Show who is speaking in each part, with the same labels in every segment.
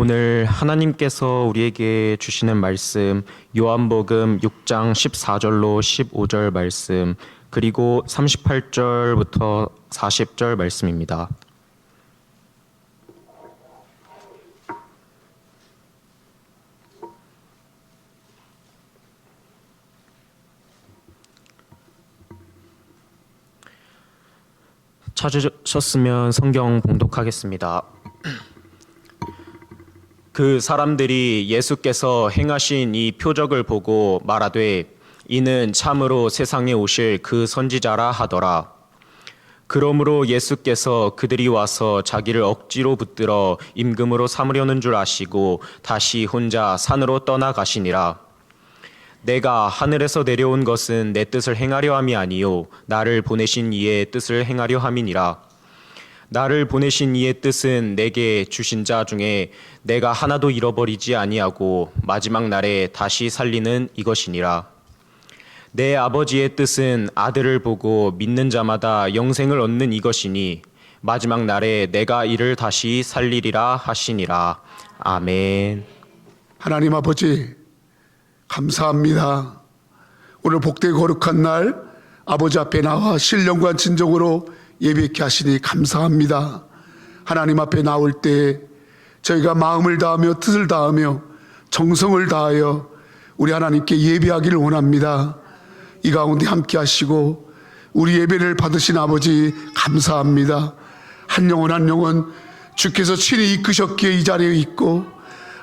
Speaker 1: 오늘 하나님께서 우리에게 주시는 말씀 요한복음 6장 14절로 15절 말씀 그리고 38절부터 40절 말씀입니다. 찾으셨으면 성경 봉독하겠습니다. 그 사람들이 예수께서 행하신 이 표적을 보고 말하되 이는 참으로 세상에 오실 그 선지자라 하더라. 그러므로 예수께서 그들이 와서 자기를 억지로 붙들어 임금으로 삼으려는 줄 아시고 다시 혼자 산으로 떠나가시니라. 내가 하늘에서 내려온 것은 내 뜻을 행하려 함이 아니요 나를 보내신 이의 뜻을 행하려 함이니라. 나를 보내신 이의 뜻은 내게 주신 자 중에 내가 하나도 잃어버리지 아니하고 마지막 날에 다시 살리는 이것이니라. 내 아버지의 뜻은 아들을 보고 믿는 자마다 영생을 얻는 이것이니 마지막 날에 내가 이를 다시 살리리라 하시니라. 아멘.
Speaker 2: 하나님 아버지 감사합니다. 오늘 복되고 거룩한 날 아버지 앞에 나와 신령과 진정으로 예배케 하시니 감사합니다. 하나님 앞에 나올 때 저희가 마음을 다하며 뜻을 다하며 정성을 다하여 우리 하나님께 예배하기를 원합니다. 이 가운데 함께 하시고 우리 예배를 받으신 아버지 감사합니다. 한 영혼 한 영혼 주께서 친히 이끄셨기에 이 자리에 있고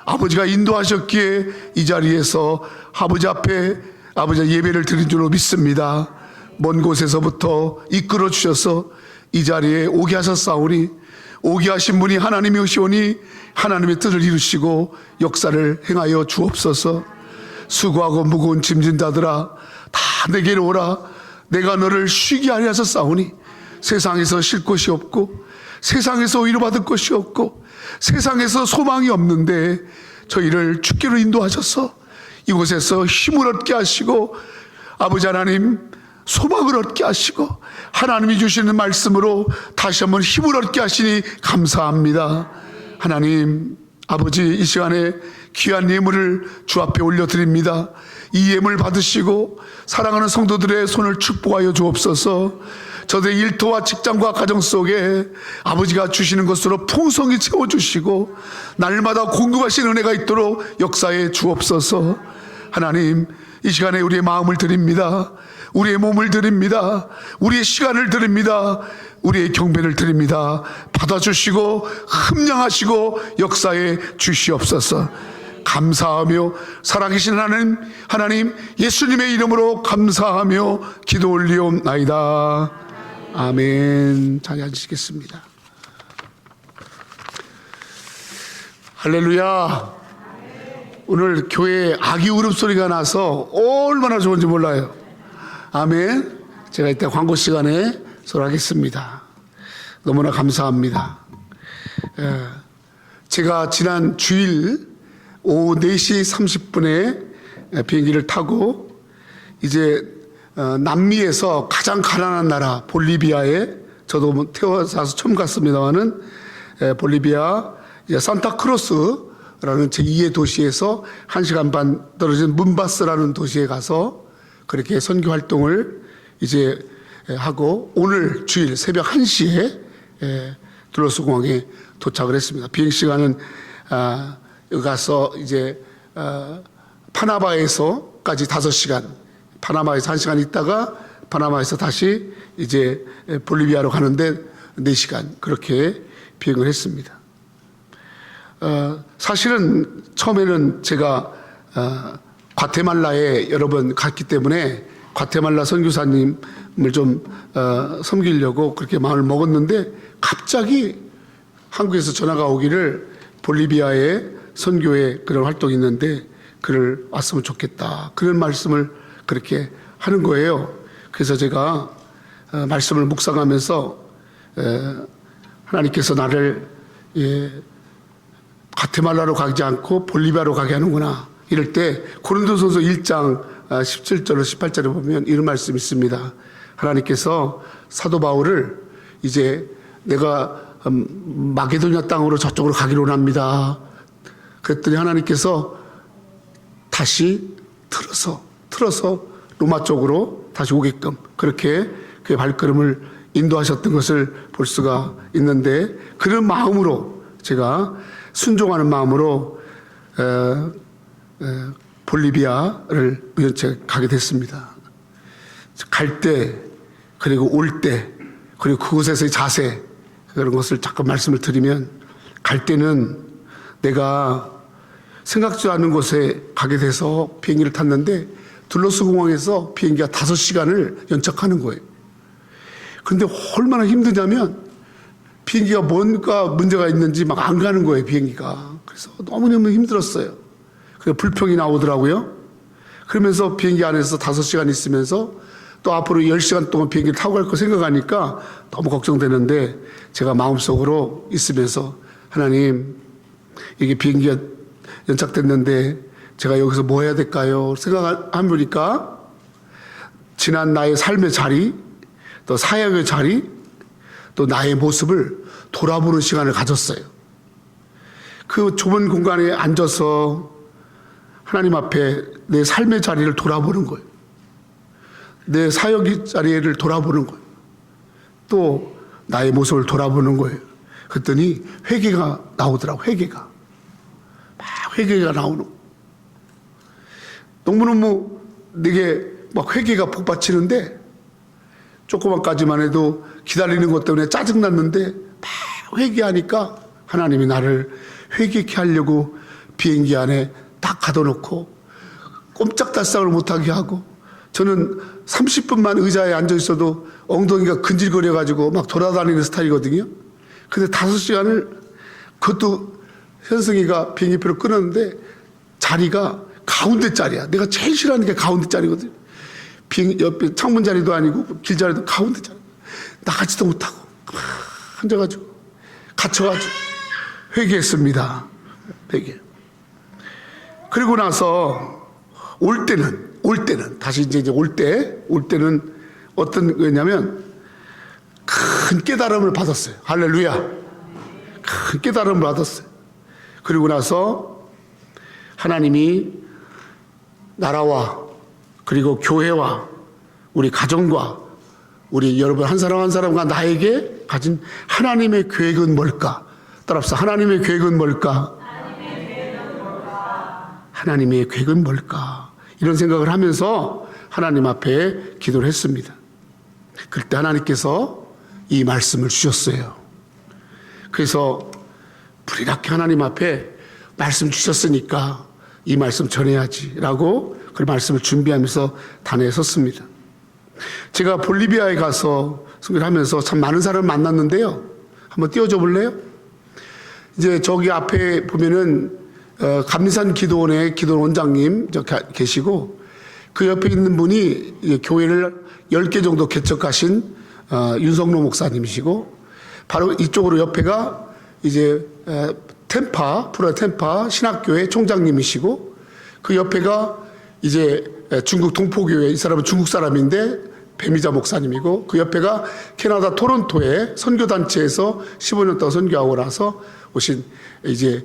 Speaker 2: 아버지가 인도하셨기에 이 자리에서 아버지 앞에 아버지 예배를 드린 줄로 믿습니다. 먼 곳에서부터 이끌어 주셔서 이 자리에 오게 하셨사오니 오게 하신 분이 하나님이시오니 하나님의 뜻을 이루시고 역사를 행하여 주옵소서. 수고하고 무거운 짐진 자들아 다 내게로 오라. 내가 너를 쉬게 하려 하셨사오니 세상에서 쉴 곳이 없고 세상에서 위로받을 것이 없고 세상에서 소망이 없는데 저희를 주께로 인도하셔서 이곳에서 힘을 얻게 하시고 아버지 하나님 소망을 얻게 하시고 하나님이 주시는 말씀으로 다시 한번 힘을 얻게 하시니 감사합니다. 하나님 아버지 이 시간에 귀한 예물을 주 앞에 올려드립니다. 이 예물 받으시고 사랑하는 성도들의 손을 축복하여 주옵소서. 저들의 일터와 직장과 가정 속에 아버지가 주시는 것으로 풍성히 채워주시고 날마다 공급하시는 은혜가 있도록 역사해 주옵소서. 하나님 이 시간에 우리의 마음을 드립니다. 우리의 몸을 드립니다. 우리의 시간을 드립니다. 우리의 경배를 드립니다. 받아주시고 흠량하시고 역사해 주시옵소서. 감사하며 살아계신 하나님 예수님의 이름으로 감사하며 기도 올리옵나이다. 아멘. 자리 앉으시겠습니다. 할렐루야. 오늘 교회에 아기 울음소리가 나서 얼마나 좋은지 몰라요. 아멘. 제가 이따 광고 시간에 설하겠습니다. 너무나 감사합니다. 제가 지난 주일 오후 4시 30분에 비행기를 타고 이제 남미에서 가장 가난한 나라 볼리비아에 저도 태어나서 처음 갔습니다만은 볼리비아 산타크로스라는 제2의 도시에서 1시간 반 떨어진 문바스라는 도시에 가서 그렇게 선교 활동을 이제 하고 오늘 주일 새벽 1시에 둘러스 공항에 도착을 했습니다. 비행 시간은 여기 가서 이제 파나마에서까지 5시간, 파나마에서 1시간 있다가 파나마에서 다시 이제 볼리비아로 가는데 4시간 그렇게 비행을 했습니다. 사실은 처음에는 제가 과테말라에 여러 번 갔기 때문에 과테말라 선교사님을 좀 섬기려고 그렇게 마음을 먹었는데 갑자기 한국에서 전화가 오기를 볼리비아에 선교에 그런 활동이 있는데 그를 왔으면 좋겠다 그런 말씀을 그렇게 하는 거예요. 그래서 제가 말씀을 묵상하면서 하나님께서 나를 과테말라로 가지 않고 볼리비아로 가게 하는구나. 이럴 때 고린도전서 1장 17절로 18절에 보면 이런 말씀이 있습니다. 하나님께서 사도 바울을 이제 내가 마게도냐 땅으로 저쪽으로 가기로 합니다. 그랬더니 하나님께서 다시 틀어서 로마 쪽으로 다시 오게끔 그렇게 그의 발걸음을 인도하셨던 것을 볼 수가 있는데, 그런 마음으로 제가 순종하는 마음으로 볼리비아를 우연치 가게 됐습니다. 갈 때, 그리고 올 때, 그리고 그곳에서의 자세, 그런 것을 잠깐 말씀을 드리면, 갈 때는 내가 생각지도 않은 곳에 가게 돼서 비행기를 탔는데 둘러스 공항에서 비행기가 5시간을 연착하는 거예요. 그런데 얼마나 힘드냐면 비행기가 뭔가 문제가 있는지 막 안 가는 거예요, 비행기가. 그래서 너무너무 힘들었어요. 그래서 불평이 나오더라고요. 그러면서 비행기 안에서 5시간 있으면서 또 앞으로 10시간 동안 비행기를 타고 갈 거 생각하니까 너무 걱정되는데, 제가 마음속으로 있으면서 하나님, 이게 비행기가 연착됐는데 제가 여기서 뭐 해야 될까요? 생각해보니까 지난 나의 삶의 자리, 또 사역의 자리, 또 나의 모습을 돌아보는 시간을 가졌어요. 그 좁은 공간에 앉아서 하나님 앞에 내 삶의 자리를 돌아보는 거예요. 내 사역의 자리를 돌아보는 거예요. 또 나의 모습을 돌아보는 거예요. 그랬더니 회개가 나오더라고. 회개가 나오는 거예요. 너무너무 내게 막 회개가 북받치는데, 조그만까지만 해도 기다리는 것 때문에 짜증났는데 막 회개하니까 하나님이 나를 회개케 하려고 비행기 안에 딱 가둬놓고 꼼짝달싹을 못하게 하고, 저는 30분만 의자에 앉아 있어도 엉덩이가 근질거려가지고 막 돌아다니는 스타일이거든요. 근데 5시간을, 그것도 현승이가 비행기표를 끊었는데 자리가 가운데 자리야. 내가 제일 싫어하는 게 가운데 자리거든. 비행기 옆에 창문 자리도 아니고 길자리도 가운데 자리. 나가지도 못하고 막 앉아가지고 갇혀가지고 회개했습니다. 회개. 그리고 나서 올 때는 다시 이제 올 때는 어떤 거냐면 큰 깨달음을 받았어요. 할렐루야. 큰 깨달음을 받았어요. 그리고 나서 하나님이 나라와 그리고 교회와 우리 가정과 우리 여러분 한 사람 한 사람과 나에게 가진 하나님의 계획은 뭘까? 따라합시다. 하나님의 계획은 뭘까? 하나님의 계획은 뭘까? 이런 생각을 하면서 하나님 앞에 기도를 했습니다. 그때 하나님께서 이 말씀을 주셨어요. 그래서 불이렇게 하나님 앞에 말씀 주셨으니까 이 말씀 전해야지라고 그 말씀을 준비하면서 단에 섰습니다. 제가 볼리비아에 가서 선교를 하면서 참 많은 사람을 만났는데요. 한번 띄워줘 볼래요? 이제 저기 앞에 보면은 감리산 기도원의 기도원 원장님 계시고, 그 옆에 있는 분이 교회를 10개 정도 개척하신 윤성로 목사님이시고, 바로 이쪽으로 옆에가 이제 프로 템파 신학교회 총장님이시고, 그 옆에가 이제 중국 동포교회, 이 사람은 중국 사람인데 배미자 목사님이고, 그 옆에가 캐나다 토론토의 선교단체에서 15년 동안 선교하고 나서 오신 이제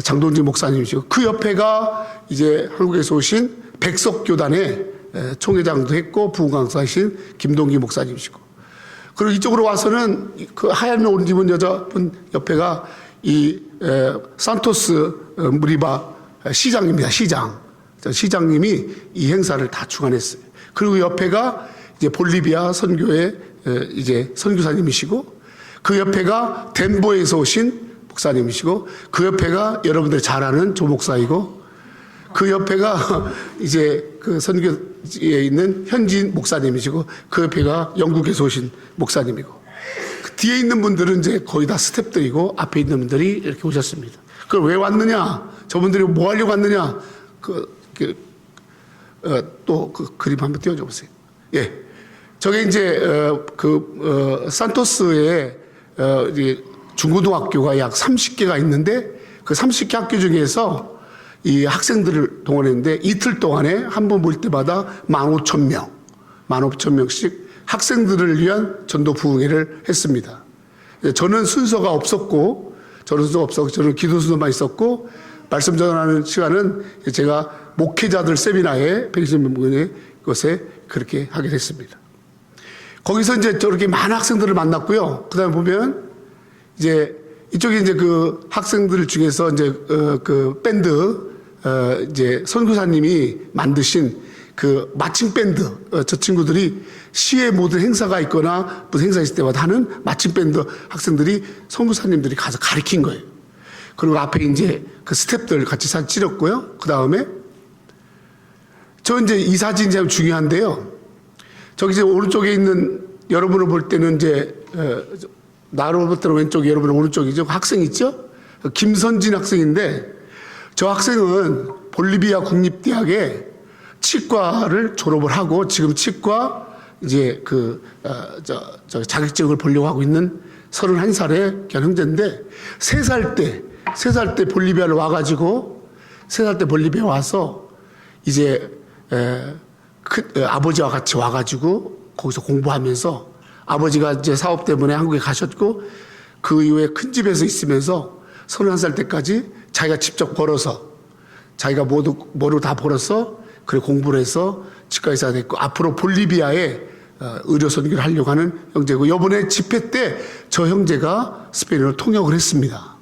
Speaker 2: 장동진 목사님이시고, 그 옆에가 이제 한국에서 오신 백석교단의 총회장도 했고 부흥강사이신 김동기 목사님이시고, 그리고 이쪽으로 와서는 그 하얀 옷 입은 여자분 옆에가 이 산토스 무리바 시장입니다. 시장님이 이 행사를 다 주관했어요. 그리고 옆에가 이제 볼리비아 선교회 이제 선교사님이시고, 그 옆에가 덴버에서 오신 목사님이시고, 그 옆에가 여러분들 잘 아는 조 목사이고, 그 옆에가 이제 그 선교에 있는 현진 목사님이시고, 그 옆에가 영국에서 오신 목사님이고, 그 뒤에 있는 분들은 이제 거의 다 스태프들이고, 앞에 있는 분들이 이렇게 오셨습니다. 그걸 왜 왔느냐? 저분들이 뭐 하려고 왔느냐? 또 그 그림 한번 띄워줘 보세요. 예. 저게 이제 산토스에 중고등학교가 약 30개가 있는데, 그 30개 학교 중에서 이 학생들을 동원했는데, 이틀 동안에 한 번 모일 때마다 15,000명씩 학생들을 위한 전도 부흥회를 했습니다. 저는 순서가 없었고, 저는 기도 순서만 있었고, 말씀 전하는 시간은 제가 목회자들 세미나에 120명의 것에 그렇게 하게 됐습니다. 거기서 이제 저렇게 많은 학생들을 만났고요. 그 다음에 보면 이제 이쪽에 이제 그 학생들 중에서 이제 그 밴드 이제 선교사님이 만드신 그 마칭 밴드 저 친구들이 시의 모든 행사가 있거나 무슨 행사 있을 때마다 하는 마칭 밴드 학생들이 선교사님들이 가서 가르친 거예요. 그리고 앞에 이제 그 스텝들 같이 사진 찍었고요. 그 다음에 저 이제 이 사진이 참 중요한데요. 저기 이제 오른쪽에 있는 여러분을 볼 때는 이제 나로 볼 때는 왼쪽이 여러분은 오른쪽이죠. 학생 있죠? 김선진 학생인데 저 학생은 볼리비아 국립대학에 치과를 졸업을 하고 지금 치과 이제 저 자격증을 보려고 하고 있는 31살의 형제인데 3살 때 볼리비아를 와가지고 3살 때 볼리비아 와서 이제 아버지와 같이 와가지고 거기서 공부하면서 아버지가 이제 사업 때문에 한국에 가셨고 그 이후에 큰 집에서 있으면서 31살 때까지 자기가 직접 벌어서 자기가 뭐로 다 벌어서 그래 공부를 해서 치과 의사가 됐고 앞으로 볼리비아에 의료 선교를 하려고 하는 형제고 이번에 집회 때 저 형제가 스페인어를 통역을 했습니다.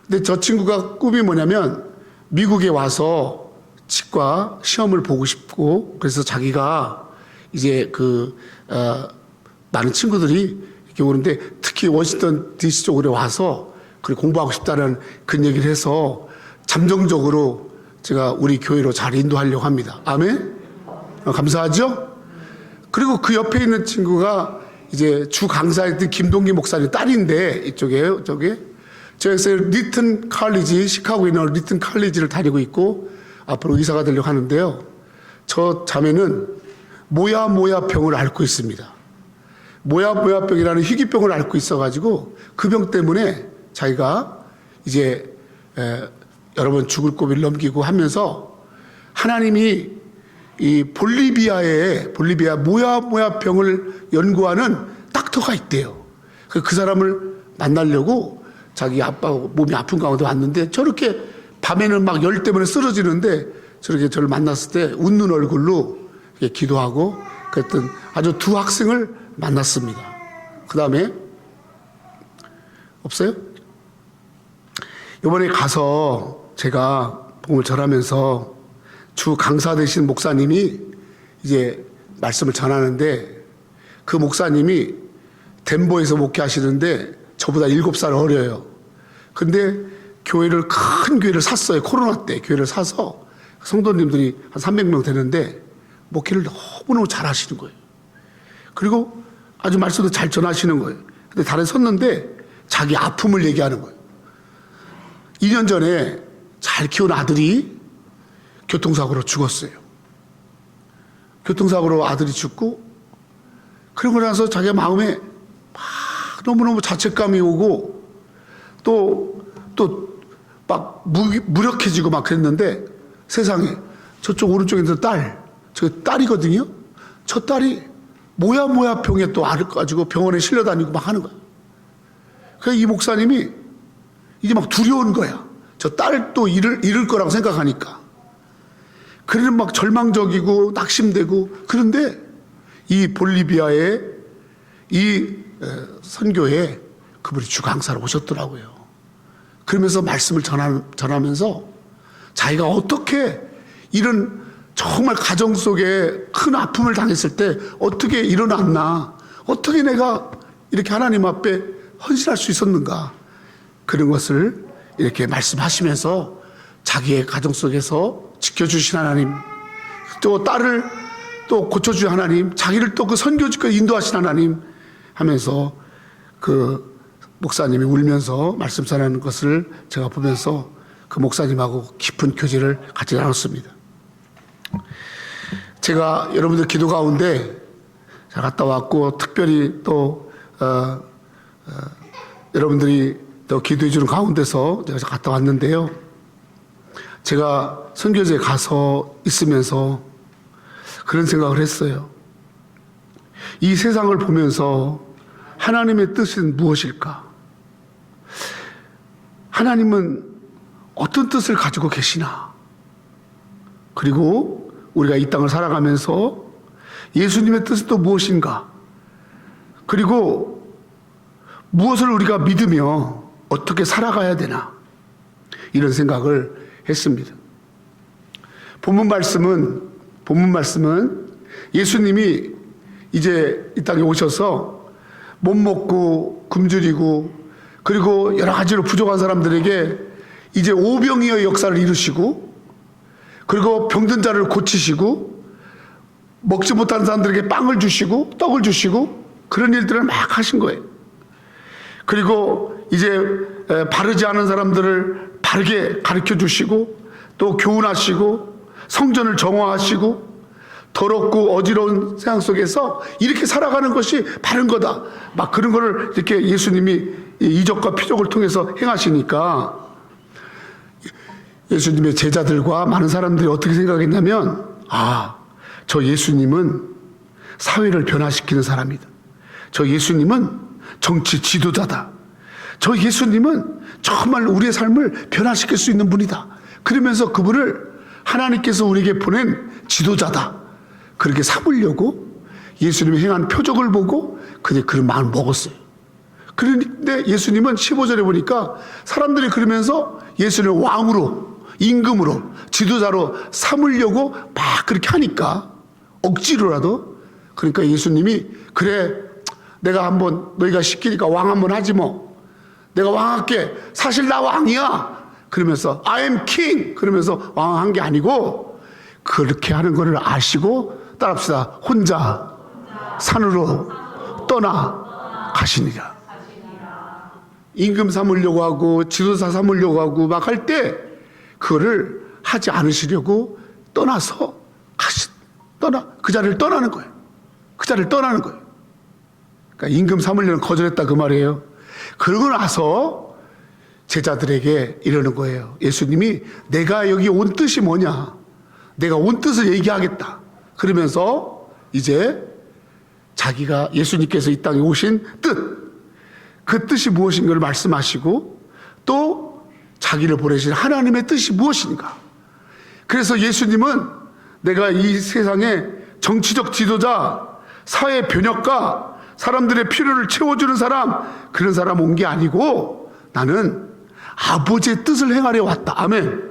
Speaker 2: 근데 저 친구가 꿈이 뭐냐면 미국에 와서 치과 시험을 보고 싶고 그래서 자기가 이제 많은 친구들이 이렇게 오는데 특히 워싱턴 DC 쪽으로 와서 그래 공부하고 싶다는 그런 얘기를 해서 잠정적으로 제가 우리 교회로 잘 인도하려고 합니다. 아멘? 감사하죠? 그리고 그 옆에 있는 친구가 이제 주 강사였던 김동기 목사님 딸인데 이쪽에요, 저게. 저기서 리튼 칼리지, 시카고에 있는 리튼 칼리지를 다니고 있고 앞으로 의사가 되려고 하는데요. 저 자매는 모야 병을 앓고 있습니다. 모야 병이라는 희귀병을 앓고 있어가지고 그 병 때문에 자기가 이제 여러 번 죽을 고비를 넘기고 하면서 하나님이 이 볼리비아 모야 병을 연구하는 닥터가 있대요. 그 사람을 만나려고 자기 아빠 몸이 아픈 가운데 왔는데 저렇게 밤에는 막 열 때문에 쓰러지는데 저렇게 저를 만났을 때 웃는 얼굴로 기도하고 그랬던 아주 두 학생을 만났습니다. 그 다음에 없어요? 이번에 가서 제가 복음을 전하면서 주 강사 되신 목사님이 이제 말씀을 전하는데 그 목사님이 덴버에서 목회하시는데 저보다 7살 어려요. 근데 큰 교회를 샀어요. 코로나 때 교회를 사서 성도님들이 한 300명 되는데 목회를 너무너무 잘 하시는 거예요. 그리고 아주 말씀도 잘 전하시는 거예요. 근데 다른 섰는데 자기 아픔을 얘기하는 거예요. 2년 전에 잘 키운 아들이 교통사고로 죽었어요. 교통사고로 아들이 죽고 그러고 나서 자기가 마음에 막 너무너무 자책감이 오고 또 막 무력해지고 막 그랬는데 세상에 저쪽 오른쪽에 있는 저 딸이거든요. 저 딸이 모야 병에 또 앓아가지고 병원에 실려 다니고 막 하는 거야. 그래서 이 목사님이 이제 막 두려운 거야. 저 딸 또 잃을 거라고 생각하니까. 그래서 막 절망적이고 낙심되고 그런데 이 볼리비아의 이 선교에 그분이 주 강사로 오셨더라고요. 그러면서 말씀을 전하면서 자기가 어떻게 이런 정말 가정 속에 큰 아픔을 당했을 때 어떻게 일어났나, 어떻게 내가 이렇게 하나님 앞에 헌신할 수 있었는가, 그런 것을 이렇게 말씀하시면서 자기의 가정 속에서 지켜주신 하나님, 또 딸을 또 고쳐주신 하나님, 자기를 또 그 선교지까지 인도하신 하나님 하면서 그 목사님이 울면서 말씀 전하는 것을 제가 보면서 그 목사님하고 깊은 교제를 같이 나눴습니다. 제가 여러분들 기도 가운데 잘 갔다 왔고 특별히 또 여러분들이 또 기도해 주는 가운데서 제가 갔다 왔는데요. 제가 선교지에 가서 있으면서 그런 생각을 했어요. 이 세상을 보면서 하나님의 뜻은 무엇일까? 하나님은 어떤 뜻을 가지고 계시나? 그리고 우리가 이 땅을 살아가면서 예수님의 뜻은 또 무엇인가? 그리고 무엇을 우리가 믿으며 어떻게 살아가야 되나? 이런 생각을 했습니다. 본문 말씀은 예수님이 이제 이 땅에 오셔서 못 먹고 굶주리고 그리고 여러 가지로 부족한 사람들에게 이제 오병이어의 역사를 이루시고 그리고 병든 자를 고치시고 먹지 못하는 사람들에게 빵을 주시고 떡을 주시고 그런 일들을 막 하신 거예요. 그리고 이제 바르지 않은 사람들을 바르게 가르쳐 주시고 또 교훈하시고 성전을 정화하시고 더럽고 어지러운 세상 속에서 이렇게 살아가는 것이 바른 거다. 막 그런 거를 이렇게 예수님이 이적과 피적을 통해서 행하시니까 예수님의 제자들과 많은 사람들이 어떻게 생각했냐면 저 예수님은 사회를 변화시키는 사람이다. 저 예수님은 정치 지도자다. 저 예수님은 정말 우리의 삶을 변화시킬 수 있는 분이다. 그러면서 그분을 하나님께서 우리에게 보낸 지도자다. 그렇게 삼으려고 예수님이 행한 표적을 보고 그런 마음을 먹었어요. 그런데 예수님은 15절에 보니까 사람들이 그러면서 예수님을 왕으로 임금으로 지도자로 삼으려고 막 그렇게 하니까 억지로라도 그러니까 예수님이 그래 내가 한번 너희가 시키니까 왕 한번 하지 뭐 내가 왕할게 사실 나 왕이야 그러면서 I am king 그러면서 왕한 게 아니고 그렇게 하는 것을 아시고 따라합시다. 혼자 산으로 떠나 가시니라. 임금 삼으려고 하고 지도자 삼으려고 하고 막 할 때 그거를 하지 않으시려고 떠나서 그 자리를 떠나는 거예요. 그 자리를 떠나는 거예요. 그러니까 임금 삼으려는 거절했다 그 말이에요. 그러고 나서 제자들에게 이러는 거예요. 예수님이 내가 여기 온 뜻이 뭐냐? 내가 온 뜻을 얘기하겠다. 그러면서 이제 자기가 예수님께서 이 땅에 오신 뜻, 그 뜻이 무엇인가를 말씀하시고 또 자기를 보내신 하나님의 뜻이 무엇인가. 그래서 예수님은 내가 이 세상에 정치적 지도자, 사회 변혁가, 사람들의 필요를 채워주는 사람, 그런 사람 온 게 아니고 나는 아버지의 뜻을 행하려 왔다. 아멘.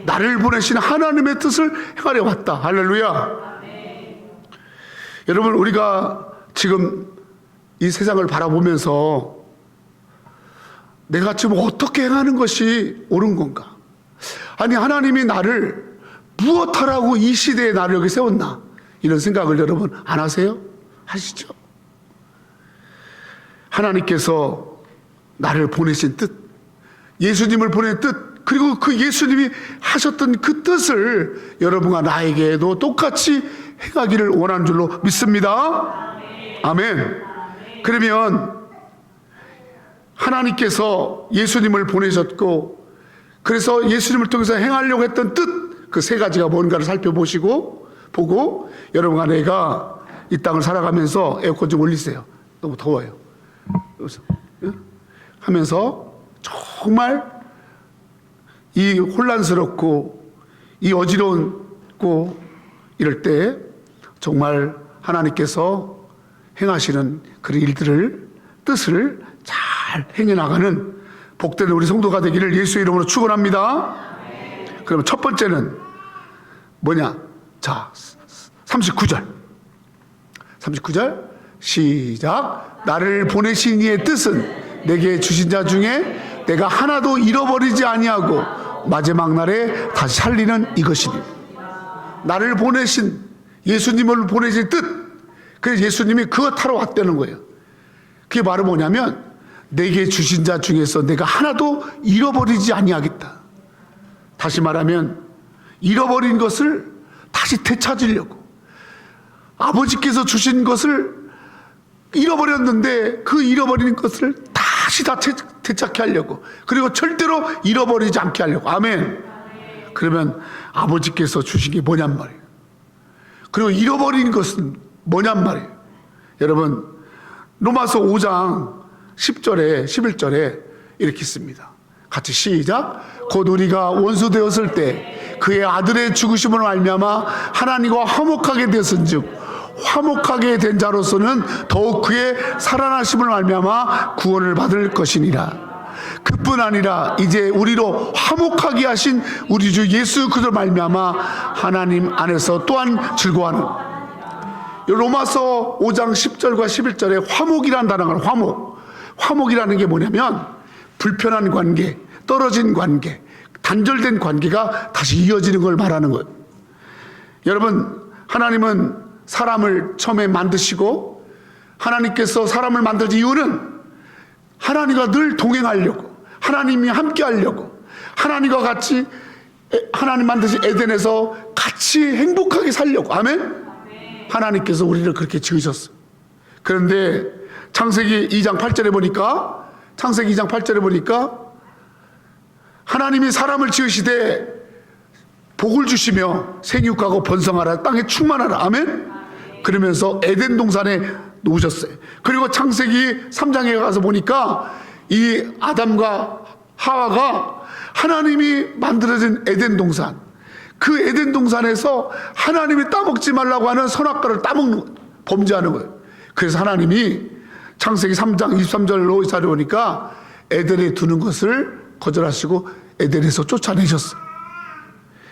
Speaker 2: 나를 보내신 하나님의 뜻을 행하려 왔다. 할렐루야. 여러분 우리가 지금 이 세상을 바라보면서 내가 지금 어떻게 행하는 것이 옳은 건가? 아니 하나님이 나를 무엇하라고 이 시대에 나를 여기 세웠나? 이런 생각을 여러분 안 하세요? 하시죠? 하나님께서 나를 보내신 뜻, 예수님을 보낸 뜻, 그리고 그 예수님이 하셨던 그 뜻을 여러분과 나에게도 똑같이 행하기를 원하는 줄로 믿습니다. 아멘. 그러면 하나님께서 예수님을 보내셨고 그래서 예수님을 통해서 행하려고 했던 뜻 그 세 가지가 뭔가를 살펴보시고 보고 여러분과 내가 이 땅을 살아가면서 에어컨 좀 올리세요. 너무 더워요. 하면서 정말 이 혼란스럽고 이 어지럽고 이럴 때 정말 하나님께서 행하시는 그런 일들을 뜻을 잘 행해나가는 복되는 우리 성도가 되기를 예수의 이름으로 축원합니다. 그러면 첫 번째는 뭐냐? 자, 39절 시작. 나를 보내신 이의 뜻은 내게 주신 자 중에 내가 하나도 잃어버리지 아니하고 마지막 날에 다시 살리는 이것이니. 나를 보내신 예수님을 보내신 뜻. 그래서 예수님이 그것 하러 왔다는 거예요. 그게 바로 뭐냐면 내게 주신 자 중에서 내가 하나도 잃어버리지 아니하겠다. 다시 말하면 잃어버린 것을 다시 되찾으려고 아버지께서 주신 것을 잃어버렸는데 그 잃어버린 것을 다시 다 되찾게 하려고 그리고 절대로 잃어버리지 않게 하려고. 아멘. 그러면 아버지께서 주신 게 뭐냔 말이에요. 그리고 잃어버린 것은 뭐냔 말이에요. 여러분 로마서 5장 10절에 11절에 이렇게 있습니다. 같이 시작. 곧 우리가 원수 되었을 때 그의 아들의 죽으심으로 말미암아 하나님과 화목하게 되었은즉 화목하게 된 자로서는 더욱 그의 살아나심을 말미암아 구원을 받을 것이니라. 그뿐 아니라 이제 우리로 화목하게 하신 우리 주 예수 그리스도 말미암아 하나님 안에서 또한 즐거워하는. 로마서 5장 10절과 11절에 화목이라는 단어가 화목이라는 게 뭐냐면 불편한 관계, 떨어진 관계, 단절된 관계가 다시 이어지는 걸 말하는 거예요. 여러분, 하나님은 사람을 처음에 만드시고 하나님께서 사람을 만든 이유는 하나님과 늘 동행하려고, 하나님이 함께 하려고, 하나님과 같이 하나님 만드신 에덴에서 같이 행복하게 살려고. 아멘? 하나님께서 우리를 그렇게 지으셨어요. 그런데 창세기 2장 8절에 보니까 하나님이 사람을 지으시되 복을 주시며 생육하고 번성하라, 땅에 충만하라. 아멘? 그러면서 에덴 동산에 놓으셨어요. 그리고 창세기 3장에 가서 보니까 이 아담과 하와가 하나님이 만들어진 에덴 동산, 그 에덴 동산에서 하나님이 따먹지 말라고 하는 선악과를 따먹는 거예요. 범죄하는 거예요. 그래서 하나님이 창세기 3장 23절로 이사를 보니까 에덴에 두는 것을 거절하시고 에덴에서 쫓아내셨어요.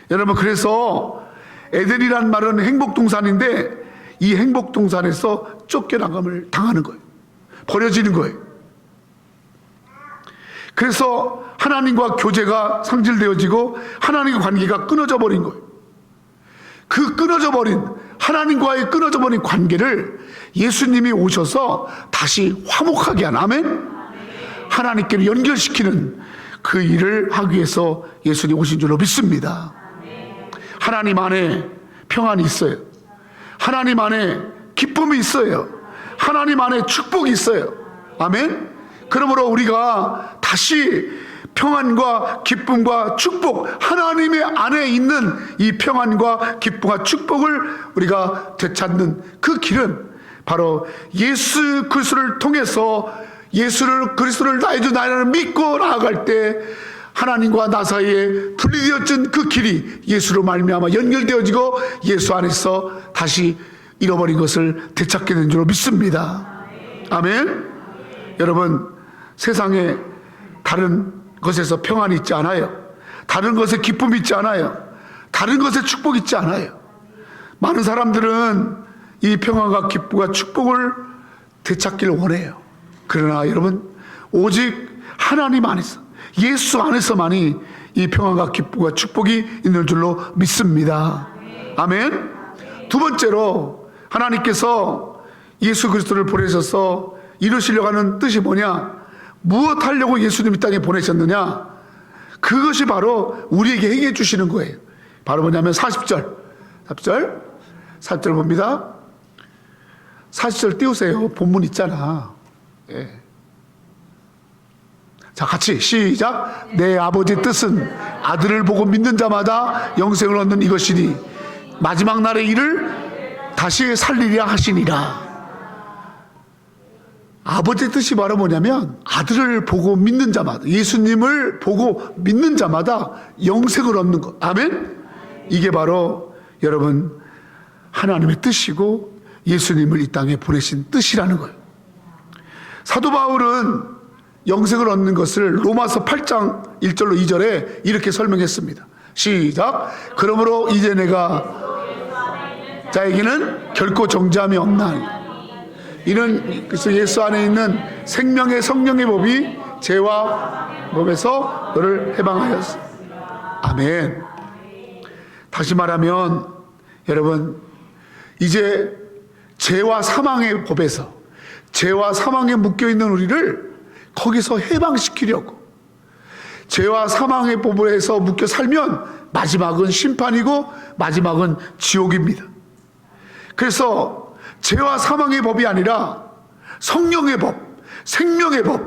Speaker 2: 여러분, 그래서 에덴이란 말은 행복동산인데 이 행복동산에서 쫓겨나감을 당하는 거예요. 버려지는 거예요. 그래서 하나님과 교제가 상실되어지고 하나님과 관계가 끊어져 버린 거예요. 그 하나님과의 끊어져 버린 관계를 예수님이 오셔서 다시 화목하게 한, 아멘? 하나님께로 연결시키는 그 일을 하기 위해서 예수님이 오신 줄로 믿습니다. 하나님 안에 평안이 있어요. 하나님 안에 기쁨이 있어요. 하나님 안에 축복이 있어요. 아멘? 그러므로 우리가 다시 평안과 기쁨과 축복, 하나님의 안에 있는 이 평안과 기쁨과 축복을 우리가 되찾는 그 길은 바로 예수 그리스도를 통해서 그리스도를 나의 주 나를 믿고 나아갈 때 하나님과 나 사이에 분리되어진 그 길이 예수로 말미암아 연결되어지고 예수 안에서 다시 잃어버린 것을 되찾게 된 줄로 믿습니다. 아멘. 여러분, 세상에 다른 것에서 평안이 있지 않아요. 다른 것에 기쁨이 있지 않아요. 다른 것에 축복이 있지 않아요. 많은 사람들은 이 평안과 기쁨과 축복을 되찾기를 원해요. 그러나 여러분, 오직 하나님 안에서, 예수 안에서만이 이 평안과 기쁨과 축복이 있는 줄로 믿습니다. 아멘. 두 번째로 하나님께서 예수 그리스도를 보내셔서 이루시려고 하는 뜻이 뭐냐? 무엇 하려고 예수님 이 땅에 보내셨느냐? 그것이 바로 우리에게 행해 주시는 거예요. 바로 뭐냐면 40절 봅니다. 40절 띄우세요. 본문 있잖아. 예. 자, 같이 시작. 내 아버지 뜻은 아들을 보고 믿는 자마다 영생을 얻는 이것이니 마지막 날의 일을 다시 살리려 하시니라. 아버지의 뜻이 바로 뭐냐면 아들을 보고 믿는 자마다, 예수님을 보고 믿는 자마다 영생을 얻는 것. 아멘. 이게 바로 여러분 하나님의 뜻이고 예수님을 이 땅에 보내신 뜻이라는 거예요. 사도 바울은 영생을 얻는 것을 로마서 8장 1절로 2절에 이렇게 설명했습니다. 시작. 그러므로 이제 내가 자에게는 결코 정죄함이 없나니 이는 그래서 예수 안에 있는 생명의 성령의 법이 죄와 법에서 너를 해방하였어. 아멘. 다시 말하면 여러분, 이제 죄와 사망의 법에서, 죄와 사망에 묶여있는 우리를 거기서 해방시키려고, 죄와 사망의 법에서 묶여 살면 마지막은 심판이고 마지막은 지옥입니다. 그래서 죄와 사망의 법이 아니라 성령의 법, 생명의 법,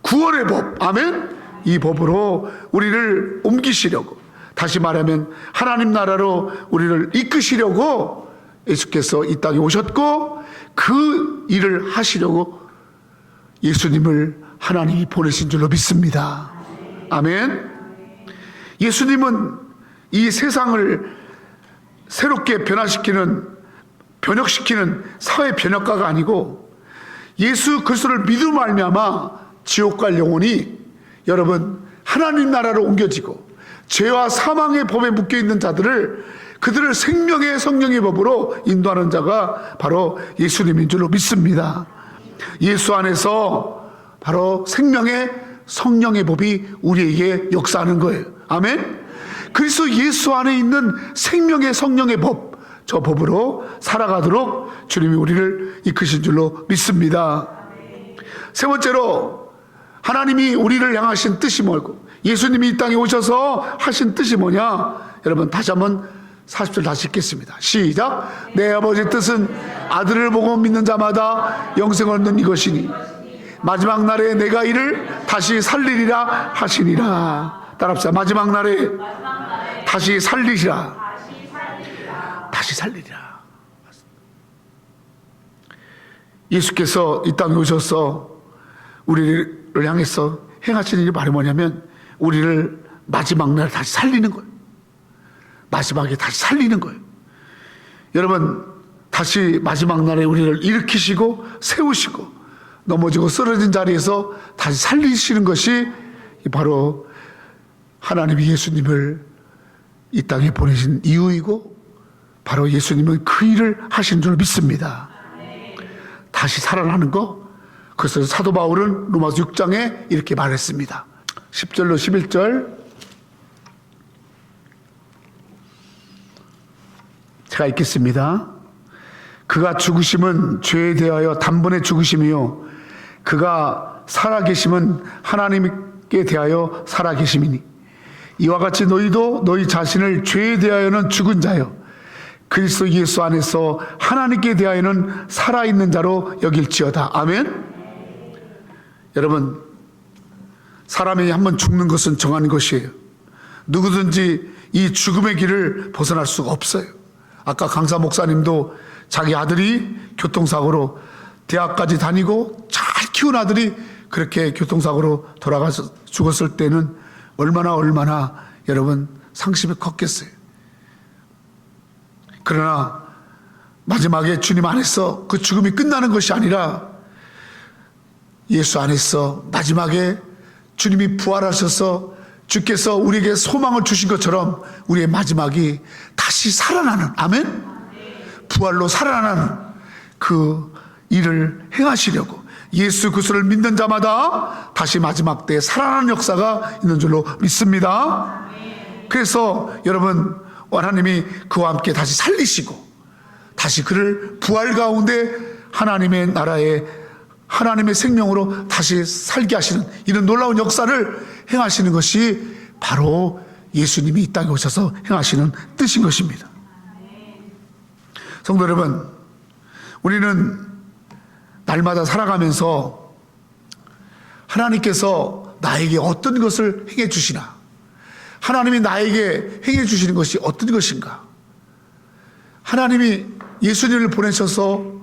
Speaker 2: 구원의 법, 아멘? 이 법으로 우리를 옮기시려고, 다시 말하면 하나님 나라로 우리를 이끄시려고 예수께서 이 땅에 오셨고 그 일을 하시려고 예수님을 하나님이 보내신 줄로 믿습니다. 아멘. 예수님은 이 세상을 새롭게 변혁시키는 사회 변혁가가 아니고 예수 그리스도를 믿음으로 말미암아 지옥 갈 영혼이 여러분 하나님 나라로 옮겨지고 죄와 사망의 법에 묶여있는 자들을 그들을 생명의 성령의 법으로 인도하는 자가 바로 예수님인 줄로 믿습니다. 예수 안에서 바로 생명의 성령의 법이 우리에게 역사하는 거예요. 아멘. 그래서 예수 안에 있는 생명의 성령의 법, 저 법으로 살아가도록 주님이 우리를 이끄신 줄로 믿습니다. 세 번째로 하나님이 우리를 향하신 뜻이 뭐고 예수님이 이 땅에 오셔서 하신 뜻이 뭐냐? 여러분 다시 한번 40절 다시 읽겠습니다. 시작. 내 아버지의 뜻은 아들을 보고 믿는 자마다 영생을 얻는 이것이니 마지막 날에 내가 이를 다시 살리리라 하시니라. 따라합시다. 마지막 날에 다시 살리시라. 다시 살리리라. 예수께서 이 땅에 오셔서 우리를 향해서 행하시는 일이 바로 뭐냐면 우리를 마지막 날에 다시 살리는 거예요. 마지막에 다시 살리는 거예요. 여러분 다시 마지막 날에 우리를 일으키시고 세우시고 넘어지고 쓰러진 자리에서 다시 살리시는 것이 바로 하나님이 예수님을 이 땅에 보내신 이유이고 바로 예수님은 그 일을 하신 줄 믿습니다. 다시 살아나는 거. 그래서 사도 바울은 로마서 6장에 이렇게 말했습니다. 10절로 11절 제가 읽겠습니다. 그가 죽으심은 죄에 대하여 단번에 죽으심이요 그가 살아계심은 하나님께 대하여 살아계심이니 이와 같이 너희도 너희 자신을 죄에 대하여는 죽은 자요 그리스도 예수 안에서 하나님께 대하여는 살아있는 자로 여길지어다. 아멘. 여러분 사람이 한번 죽는 것은 정한 것이에요. 누구든지 이 죽음의 길을 벗어날 수가 없어요. 아까 강사 목사님도 자기 아들이 교통사고로 대학까지 다니고 잘 키운 아들이 그렇게 교통사고로 돌아가서 죽었을 때는 얼마나 여러분 상심이 컸겠어요. 그러나 마지막에 주님 안에서 그 죽음이 끝나는 것이 아니라 예수 안에서 마지막에 주님이 부활하셔서 주께서 우리에게 소망을 주신 것처럼 우리의 마지막이 다시 살아나는, 아멘? 부활로 살아나는 그 일을 행하시려고 예수 그리스도를 믿는 자마다 다시 마지막 때에 살아나는 역사가 있는 줄로 믿습니다. 그래서 여러분 하나님이 그와 함께 다시 살리시고 다시 그를 부활 가운데 하나님의 나라에 하나님의 생명으로 다시 살게 하시는 이런 놀라운 역사를 행하시는 것이 바로 예수님이 이 땅에 오셔서 행하시는 뜻인 것입니다. 성도 여러분, 우리는 날마다 살아가면서 하나님께서 나에게 어떤 것을 행해 주시나, 하나님이 나에게 행해 주시는 것이 어떤 것인가, 하나님이 예수님을 보내셔서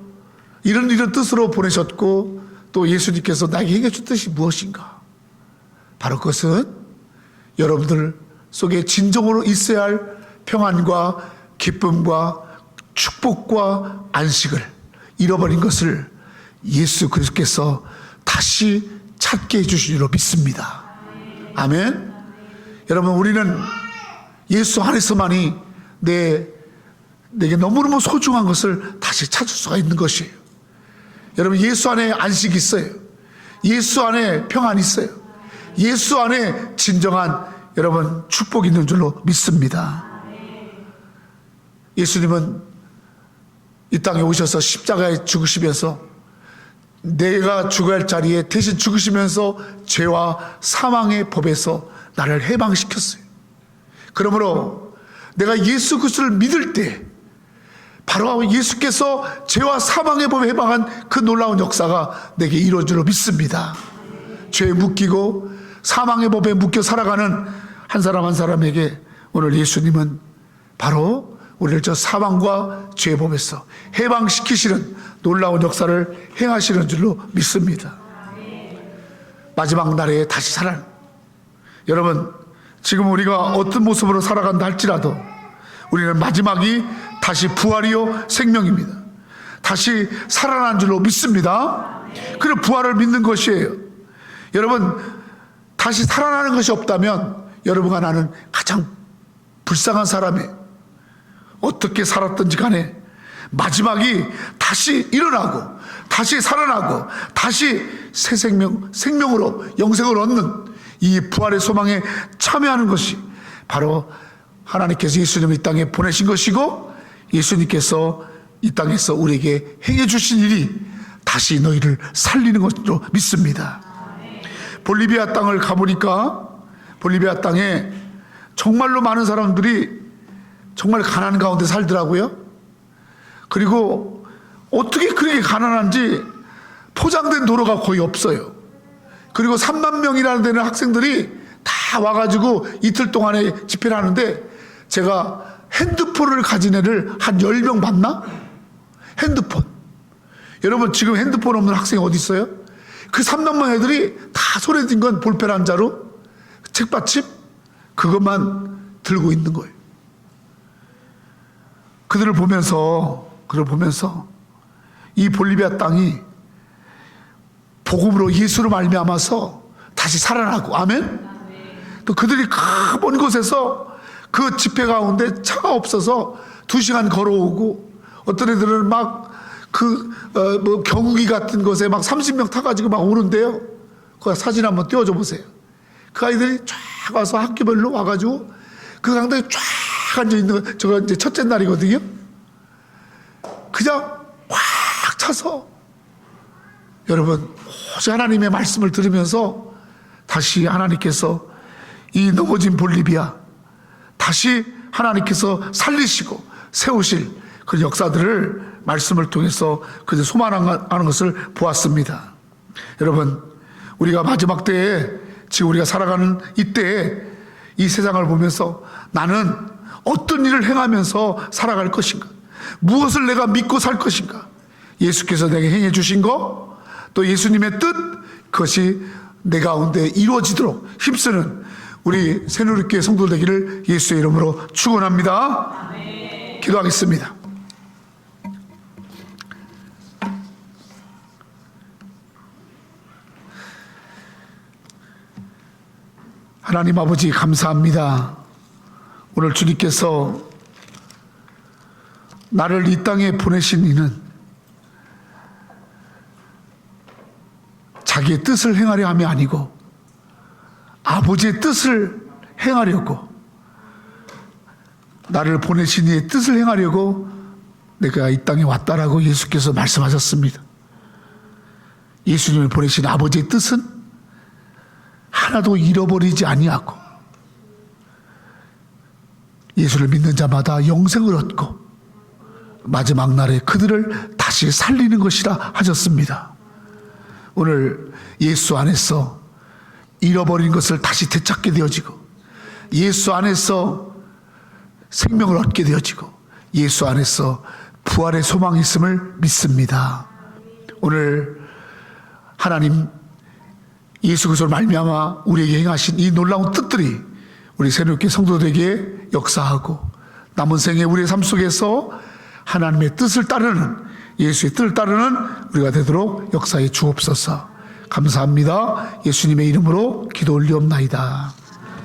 Speaker 2: 이런 뜻으로 보내셨고 또 예수님께서 나에게 행해 준 뜻이 무엇인가, 바로 그것은 여러분들 속에 진정으로 있어야 할 평안과 기쁨과 축복과 안식을 잃어버린 것을 예수 그리스도께서 다시 찾게 해주신 줄로 믿습니다. 아멘. 여러분 우리는 예수 안에서만이 내게 너무너무 소중한 것을 다시 찾을 수가 있는 것이에요. 여러분 예수 안에 안식이 있어요. 예수 안에 평안이 있어요. 예수 안에 진정한 여러분 축복이 있는 줄로 믿습니다. 예수님은 이 땅에 오셔서 십자가에 죽으시면서 내가 죽어야 할 자리에 대신 죽으시면서 죄와 사망의 법에서 나를 해방시켰어요. 그러므로 내가 예수 그리스도를 믿을 때 바로 예수께서 죄와 사망의 법에 해방한 그 놀라운 역사가 내게 이루어질 줄로 믿습니다. 죄에 묶이고 사망의 법에 묶여 살아가는 한 사람 한 사람에게 오늘 예수님은 바로 우리를 저 사망과 죄의 법에서 해방시키시는 놀라운 역사를 행하시는 줄로 믿습니다. 마지막 날에 다시 살아나는, 여러분, 지금 우리가 어떤 모습으로 살아간다 할지라도 우리는 마지막이 다시 부활이요 생명입니다. 다시 살아난 줄로 믿습니다. 그런 부활을 믿는 것이에요. 여러분, 다시 살아나는 것이 없다면 여러분과 나는 가장 불쌍한 사람이에요. 어떻게 살았든지 간에 마지막이 다시 일어나고 다시 살아나고 다시 새 생명으로 영생을 얻는 이 부활의 소망에 참여하는 것이 바로 하나님께서 예수님을 이 땅에 보내신 것이고, 예수님께서 이 땅에서 우리에게 행해 주신 일이 다시 너희를 살리는 것으로 믿습니다. 볼리비아 땅을 가보니까 볼리비아 땅에 정말로 많은 사람들이 정말 가난 가운데 살더라고요. 그리고 어떻게 그렇게 가난한지 포장된 도로가 거의 없어요. 그리고 3만 명이라는 데는 학생들이 다 와가지고 이틀 동안에 집회를 하는데, 제가 핸드폰을 가진 애를 한 10명 봤나? 핸드폰. 여러분, 지금 핸드폰 없는 학생이 어디 있어요? 그 3만 명 애들이 다 손에 든 건 볼펜 한 자루, 책받침, 그것만 들고 있는 거예요. 그들을 보면서 이 볼리비아 땅이 복음으로 예수로 말미암아서 다시 살아나고, 아멘? 또 그들이 먼 곳에서 그 집회 가운데 차가 없어서 2시간 걸어오고, 어떤 애들은 막 경운기 같은 것에 막 30명 타가지고 막 오는데요. 그 사진 한번 띄워줘 보세요. 그 아이들이 쫙 와서 학교별로 와가지고 그 강당에 쫙 앉아있는 거, 저거 이제 첫째 날이거든요. 그냥 확 차서, 여러분, 오직 하나님의 말씀을 들으면서 다시 하나님께서 이 넘어진 볼리비아 다시 하나님께서 살리시고 세우실 그 역사들을 말씀을 통해서 그들 소망하는 것을 보았습니다. 여러분, 우리가 마지막 때에, 지금 우리가 살아가는 이때에 이 세상을 보면서 나는 어떤 일을 행하면서 살아갈 것인가, 무엇을 내가 믿고 살 것인가, 예수께서 내게 행해 주신 거, 또 예수님의 뜻, 그것이 내 가운데 이루어지도록 힘쓰는 우리 새누리교회 성도 되기를 예수의 이름으로 축원합니다. 기도하겠습니다. 하나님 아버지, 감사합니다. 오늘 주님께서 나를 이 땅에 보내신 이는 자기의 뜻을 행하려 함이 아니고 아버지의 뜻을 행하려고, 나를 보내신 이의 뜻을 행하려고 내가 이 땅에 왔다라고 예수께서 말씀하셨습니다. 예수님을 보내신 아버지의 뜻은 하나도 잃어버리지 아니하고 예수를 믿는 자마다 영생을 얻고 마지막 날에 그들을 다시 살리는 것이라 하셨습니다. 오늘 예수 안에서 잃어버린 것을 다시 되찾게 되어지고, 예수 안에서 생명을 얻게 되어지고, 예수 안에서 부활의 소망이 있음을 믿습니다. 오늘 하나님 예수 그리스도로 말미암아 우리에게 행하신 이 놀라운 뜻들이 우리 새누리교회 성도들에게 역사하고, 남은 생에 우리의 삶 속에서 하나님의 뜻을 따르는, 예수의 뜻을 따르는 우리가 되도록 역사해 주옵소서. 감사합니다. 예수님의 이름으로 기도 올리옵나이다.